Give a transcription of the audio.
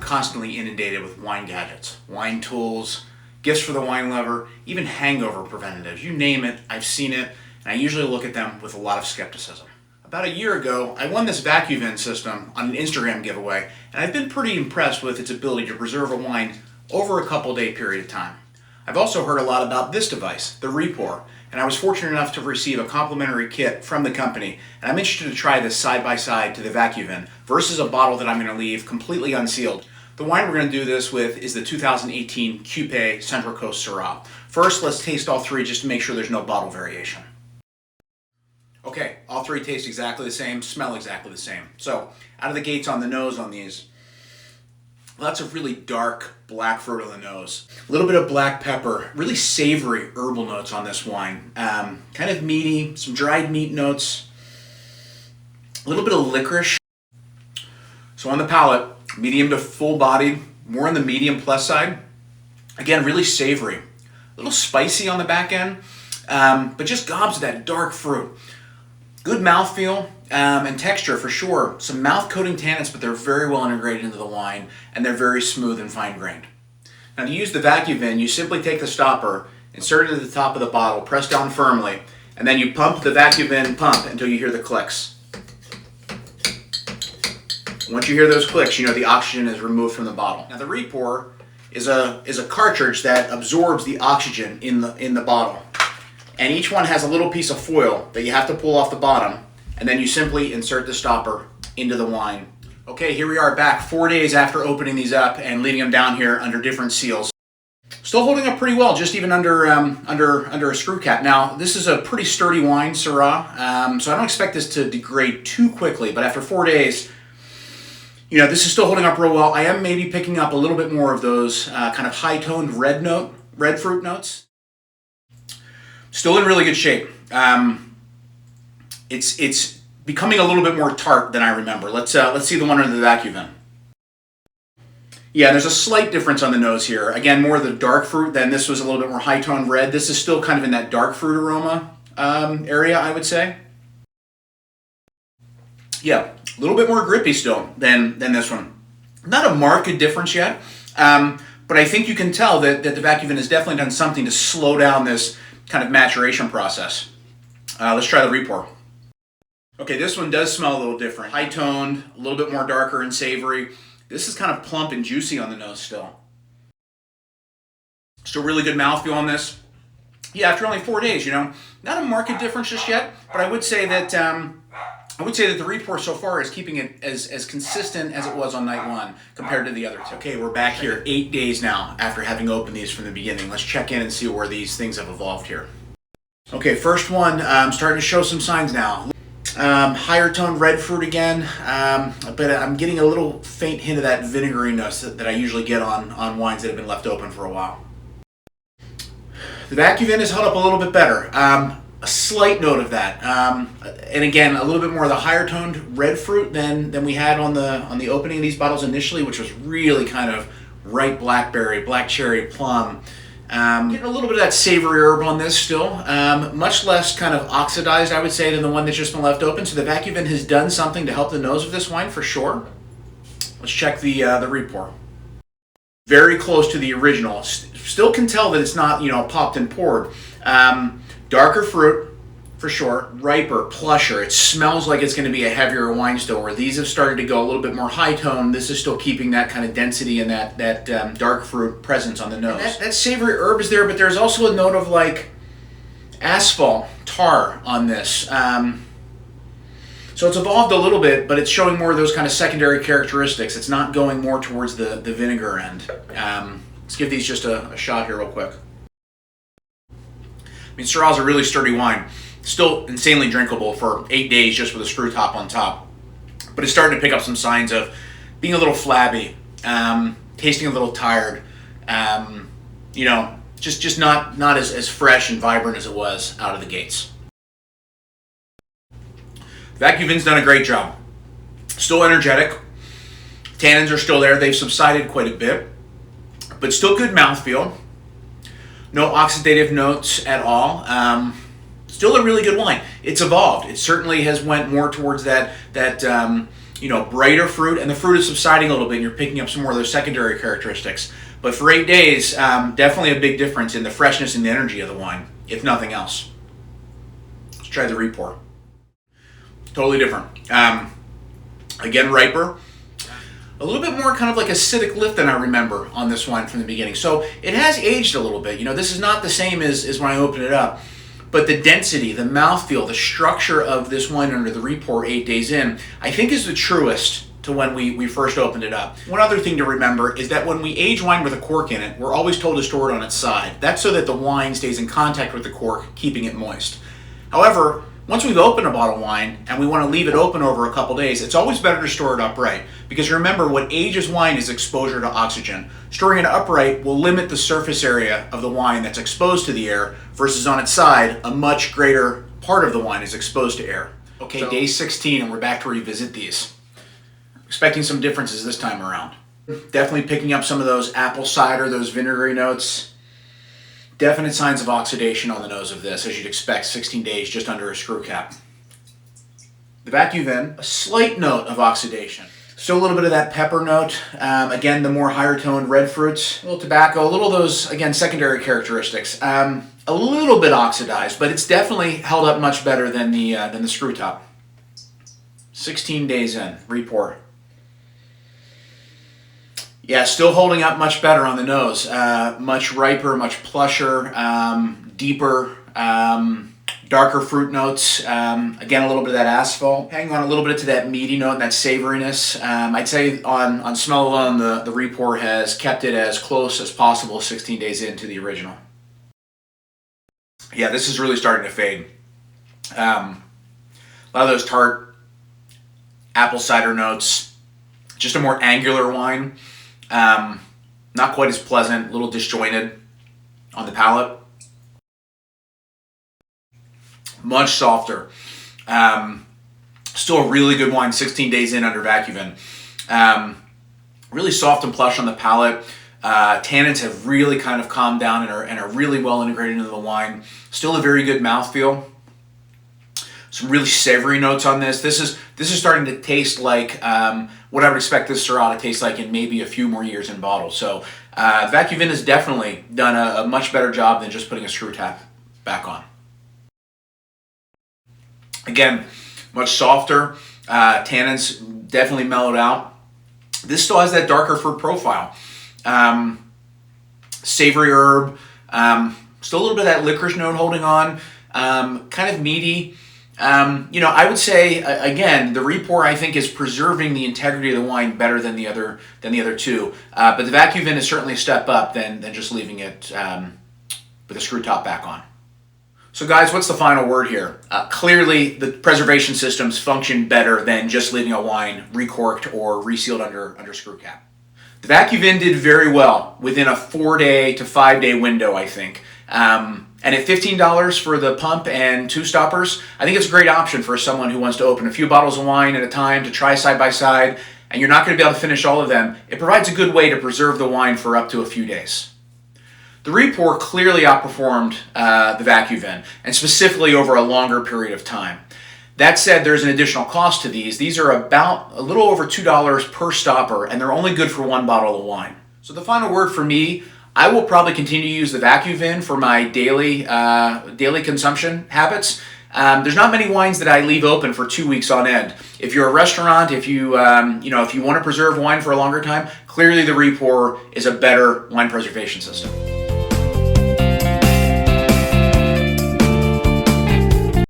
constantly inundated with wine gadgets, wine tools, gifts for the wine lover, even hangover preventatives. You name it, I've seen it, and I usually look at them with a lot of skepticism. About a year ago, I won this VacuVin system on an Instagram giveaway, and I've been pretty impressed with its ability to preserve a wine over a couple-day period of time. I've also heard a lot about this device, the Repour, and I was fortunate enough to receive a complimentary kit from the company, and I'm interested to try this side by side to the VacuVin versus a bottle that I'm going to leave completely unsealed. The wine we're going to do this with is the 2018 Coupe Central Coast Syrah. First, let's taste all three just to make sure there's no bottle variation. Okay, all three taste exactly the same, smell exactly the same. So, out of the gates on the nose on these, lots of really dark black fruit on the nose. A little bit of black pepper, really savory herbal notes on this wine. Kind of meaty, some dried meat notes, a little bit of licorice. So on the palate, medium to full-bodied, more on the medium plus side. Again, really savory. A little spicy on the back end, but just gobs of that dark fruit. Good mouthfeel and texture for sure. Some mouth-coating tannins, but they're very well integrated into the wine, and they're very smooth and fine-grained. Now to use the VacuVin, you simply take the stopper, insert it at the top of the bottle, press down firmly, and then you pump the VacuVin pump until you hear the clicks. Once you hear those clicks, you know the oxygen is removed from the bottle. Now the Repour is a cartridge that absorbs the oxygen in the bottle. And each one has a little piece of foil that you have to pull off the bottom, and then you simply insert the stopper into the wine. Okay, here we are back 4 days after opening these up and leaving them down here under different seals. Still holding up pretty well, just even under a screw cap. Now, this is a pretty sturdy wine, Syrah, so I don't expect this to degrade too quickly, but after 4 days, you know, this is still holding up real well. I am maybe picking up a little bit more of those kind of high-toned red fruit notes. Still in really good shape. It's becoming a little bit more tart than I remember. Let's see the one under the VacuVin. Yeah, there's a slight difference on the nose here. Again, more of the dark fruit. Then this was a little bit more high-toned red. This is still kind of in that dark fruit aroma area, I would say. Yeah, a little bit more grippy still than this one. Not a marked difference yet, but I think you can tell that the VacuVin has definitely done something to slow down this kind of maturation process. Let's try the Repour. Okay, this one does smell a little different. High-toned, a little bit more darker and savory. This is kind of plump and juicy on the nose still. Still really good mouthfeel on this. Yeah, after only 4 days, you know, not a marked difference just yet, but I would say that the Repour so far is keeping it as consistent as it was on night one compared to the other two. Okay, we're back here 8 days now after having opened these from the beginning. Let's check in and see where these things have evolved here. Okay, first one, starting to show some signs now. Higher toned red fruit again, but I'm getting a little faint hint of that vinegariness that I usually get on wines that have been left open for a while. The VacuVin has held up a little bit better. A slight note of that, and again, a little bit more of the higher toned red fruit than we had on the opening of these bottles initially, which was really kind of ripe blackberry, black cherry, plum. Getting a little bit of that savory herb on this still, much less kind of oxidized, I would say, than the one that's just been left open. So the VacuVin has done something to help the nose of this wine for sure. Let's check the Repour. Very close to the original. Still can tell that it's not, you know, popped and poured. Darker fruit, for sure, riper, plusher. It smells like it's going to be a heavier wine still, where these have started to go a little bit more high tone. This is still keeping that kind of density and that dark fruit presence on the nose. That savory herb is there, but there's also a note of like asphalt, tar on this. So it's evolved a little bit, but it's showing more of those kind of secondary characteristics. It's not going more towards the vinegar end. Let's give these just a shot here real quick. I mean, Syrah's a really sturdy wine. Still insanely drinkable for 8 days just with a screw top on top. But it's starting to pick up some signs of being a little flabby, tasting a little tired, you know, just not as fresh and vibrant as it was out of the gates. VacuVin's done a great job. Still energetic. Tannins are still there. They've subsided quite a bit, but still good mouthfeel. No oxidative notes at all. Still a really good wine. It's evolved. It certainly has went more towards that brighter fruit, and the fruit is subsiding a little bit, and you're picking up some more of those secondary characteristics. But for 8 days, definitely a big difference in the freshness and the energy of the wine, if nothing else. Let's try the Repour. Totally different. Again, riper. A little bit more kind of like acidic lift than I remember on this wine from the beginning. So it has aged a little bit. This is not the same as when I opened it up. But the density, the mouthfeel, the structure of this wine under the Repour 8 days in, I think is the truest to when we first opened it up. One other thing to remember is that when we age wine with a cork in it, we're always told to store it on its side. That's so that the wine stays in contact with the cork, keeping it moist. However, once we've opened a bottle of wine and we want to leave it open over a couple days, it's always better to store it upright. Because remember, what ages wine is exposure to oxygen. Storing it upright will limit the surface area of the wine that's exposed to the air, versus on its side, a much greater part of the wine is exposed to air. Okay, so, day 16, and we're back to revisit these. Expecting some differences this time around. Definitely picking up some of those apple cider, those vinegary notes. Definite signs of oxidation on the nose of this, as you'd expect, 16 days just under a screw cap. The VacuVin, a slight note of oxidation. Still a little bit of that pepper note. Again, the more higher toned red fruits, a little tobacco, a little of those, again, secondary characteristics. A little bit oxidized, but it's definitely held up much better than the screw top. 16 days in, Repour. Yeah, still holding up much better on the nose. Much riper, much plusher, deeper, darker fruit notes. Again, a little bit of that asphalt. Hanging on a little bit to that meaty note and that savoriness. I'd say on smell alone, the Repour has kept it as close as possible 16 days into the original. Yeah, this is really starting to fade. A lot of those tart apple cider notes. Just a more angular wine. Not quite as pleasant, a little disjointed on the palate. Much softer. Still a really good wine 16 days in under VacuVin. Really soft and plush on the palate. Tannins have really kind of calmed down and are really well integrated into the wine. Still a very good mouthfeel. Some really savory notes on this. This is starting to taste like what I would expect this Syrah to taste like in maybe a few more years in bottle. So VacuVin has definitely done a much better job than just putting a screw cap back on. Again, much softer. Tannins definitely mellowed out. This still has that darker fruit profile. Savory herb. Still a little bit of that licorice note holding on. Kind of meaty. I would say, again, the Repour, I think, is preserving the integrity of the wine better than the other two. But the VacuVin is certainly a step up than just leaving it with a screw top back on. So guys, what's the final word here? Clearly, the preservation systems function better than just leaving a wine recorked or resealed under screw cap. The VacuVin did very well within a 4-day to 5-day window, I think. And at $15 for the pump and 2 stoppers, I think it's a great option for someone who wants to open a few bottles of wine at a time to try side by side, and you're not going to be able to finish all of them. It provides a good way to preserve the wine for up to a few days. The Repour clearly outperformed the VacuVin, and specifically over a longer period of time. That said, there's an additional cost to these. These are about a little over $2 per stopper, and they're only good for 1 bottle of wine. So the final word for me, I will probably continue to use the VacuVin for my daily consumption habits. There's not many wines that I leave open for 2 weeks on end. If you're a restaurant, if you want to preserve wine for a longer time, clearly the Repour is a better wine preservation system.